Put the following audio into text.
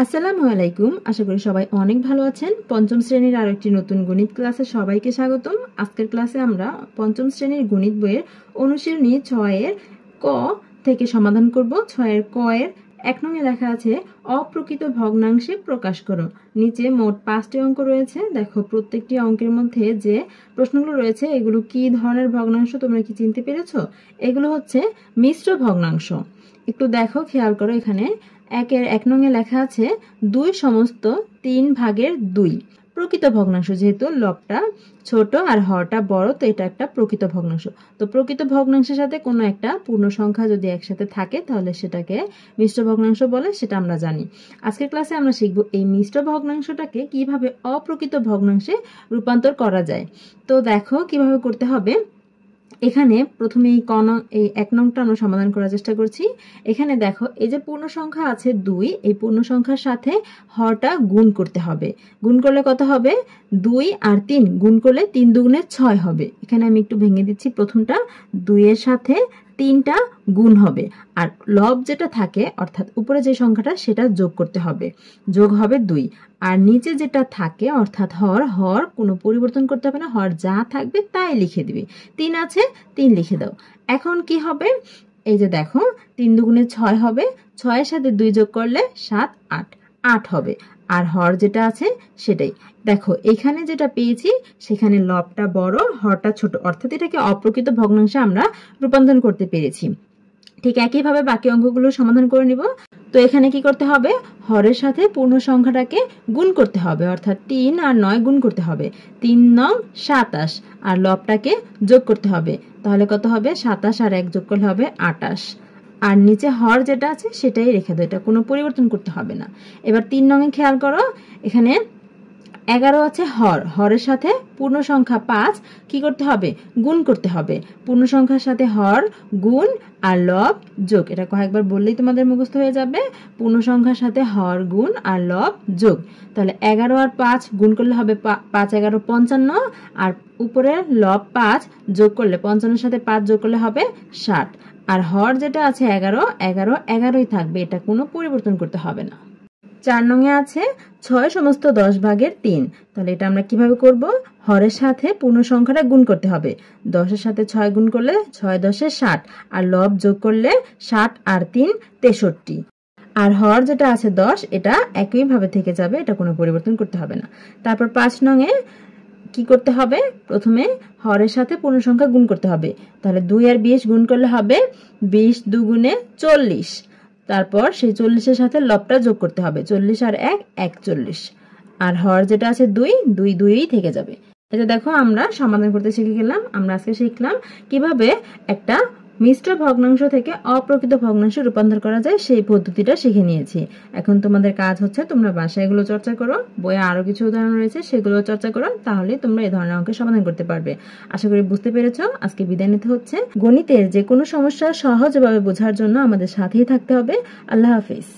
আসসালামু আলাইকুম। আশা করি সবাই অনেক ভালো আছেন। পঞ্চম শ্রেণীর আরেকটি নতুন গণিত ক্লাসে সবাইকে স্বাগতম। আজকের ক্লাসে আমরা পঞ্চম শ্রেণীর গণিত বইয়ের অনুশীলনী 6 এর ক থেকে সমাধান করব। 6 এর ক এর 1 নংয়ে লেখা আছে অপ্রকৃত ভগ্নাংশে প্রকাশ করো। নিচে মোট 5টি অঙ্ক রয়েছে। দেখো প্রত্যেকটি অঙ্কের মধ্যে যে প্রশ্নগুলো রয়েছে এগুলো কি ধরনের ভগ্নাংশ তোমরা কি চিনতে পেরেছো? এগুলো হচ্ছে মিশ্র ভগ্নাংশ। একটু দেখো, খেয়াল করো, এখানে 1 নংয়ে লেখা আছে 2 সমস্ত 3 ভাগের 2 প্রকৃত ভগ্নাংশ। যেহেতু লবটা ছোট আর হরটা বড়, তো এটা একটা প্রকৃত ভগ্নাংশ। তো প্রকৃত ভগ্নাংশের সাথে কোনো একটা পূর্ণ সংখ্যা যদি একসাথে থাকে তাহলে সেটাকে মিশ্র ভগ্নাংশ বলে, সেটা আমরা জানি। আজকের ক্লাসে আমরা শিখব এই মিশ্র ভগ্নাংশটাকে কিভাবে অপ্রকৃত ভগ্নাংশে রূপান্তর করা যায়। তো দেখো কিভাবে করতে হবে। এখানে প্রথমে এই 1 নংটা আমরা সমাধান করার চেষ্টা করছি। এখানে দেখো এই যে পূর্ণ সংখ্যা আছে 2, এই পূর্ণ সংখ্যার সাথে হরটা গুণ করতে হবে। গুণ করলে কত হবে? 2 আর 3 গুণ করলে 3 দুগুণে 6 হবে। এখানে আমি একটু ভেঙে দিচ্ছি। প্রথমটা 2 এর সাথে 3টা গুণ হবে, আর লব যেটা থাকে অর্থাৎ উপরে যে সংখ্যাটা সেটা যোগ করতে হবে, যোগ হবে 2। আর নিচে যেটা থাকে অর্থাৎ হর কোনো পরিবর্তন করতে হবে না, হর যা থাকবে তাই লিখে দিবে। 3 আছে, 3 লিখে দাও। এখন কি হবে? এই যে দেখো 3 দুগুণে 6 হবে, 6 এর সাথে 2 যোগ করলে 7 8 হবে। আর হর যেটা আছে সেটাই। দেখো এখানে যেটা পেয়েছি সেখানে লবটা বড়, হরটা ছোট, অর্থাৎ এটাকে অপ্রকৃত ভগ্নাংশে আমরা রূপান্তর করতে পেরেছি। ঠিক একইভাবে বাকি অঙ্কগুলো সমাধান করে নিব। তো এখানে কি করতে হবে? হরের সাথে পূর্ণ সংখ্যাটাকে গুণ করতে হবে, অর্থাৎ 3 আর 9 গুণ করতে হবে। 3 9 27, আর লবটাকে যোগ করতে হবে। তাহলে কত হবে? 27 আর 1 যোগ করলে হবে 28। আর নিচে হর যেটা আছে সেটাই রেখে দাও, এটা কোনো পরিবর্তন করতে হবে না। এবার 3 নংয়ে খেয়াল করো, এখানে 11 আছে হরের সাথে পূর্ণ সংখ্যা 5 কি করতে হবে? গুণ করতে হবে। পূর্ণ সংখ্যার সাথে হর গুণ আর লব যোগ, এটা কয়েকবার বললেই তোমাদের মুখস্থ হয়ে যাবে। পূর্ণ সংখ্যার সাথে হর গুণ আর লব যোগ, তাহলে 11 আর 5 গুণ করলে হবে 5 11 55, আর উপরে লব 5 যোগ করলে 55 সাথে 5 যোগ করলে হবে 60। আর হর যেটা আছে 11 11ই থাকবে, এটা কোনো পরিবর্তন করতে হবে না। 4 নংয়ে আছে 6 সমস্ত 10 ভাগের 3। তাহলে এটা আমরা কিভাবে করব? হরের সাথে পূর্ণ সংখ্যাটা গুণ করতে হবে। 10 এর সাথে 6 গুণ করলে 6 10 60, আর লব যোগ করলে 60 আর 3 63। আর হর যেটা আছে 10, এটা একইভাবে থেকে যাবে, এটা কোনো পরিবর্তন করতে হবে না। তারপর 5 নংয়ে কি করতে হবে? প্রথমে হরের সাথে পূর্ণ সংখ্যা গুণ করতে হবে। তাহলে 2 আর 20 গুণ করলে হবে 20 দুগুণে 40। তারপর সেই 40-এর সাথে লবটা যোগ করতে হবে, 40 আর 1 41। আর হর যেটা আছে 2 2ই থেকে যাবে। এটা দেখো আমরা সমাধান করতে শিখে গেলাম। আমরা আজকে শিখলাম কিভাবে একটা মিশ্র ভগ্নাংশ থেকে অপ্রকৃত ভগ্নাংশে রূপান্তর করা যায়, সেই পদ্ধতিটা শিখে নিয়েছি। এখন তোমাদের কাজ হচ্ছে তোমরা বাসায় এগুলো চর্চা করো, বইয়ে আরো কিছু উদাহরণ রয়েছে সেগুলো চর্চা করো, তাহলে তোমরা এই ধরনের অঙ্কের সমাধান করতে পারবে। আশা করি বুঝতে পেরেছো। আজকে বিদায় নিতে হচ্ছে। গণিতের যে কোনো সমস্যা সহজভাবে বোঝার জন্য আমাদের সাথেই থাকতে হবে। আল্লাহ হাফেজ।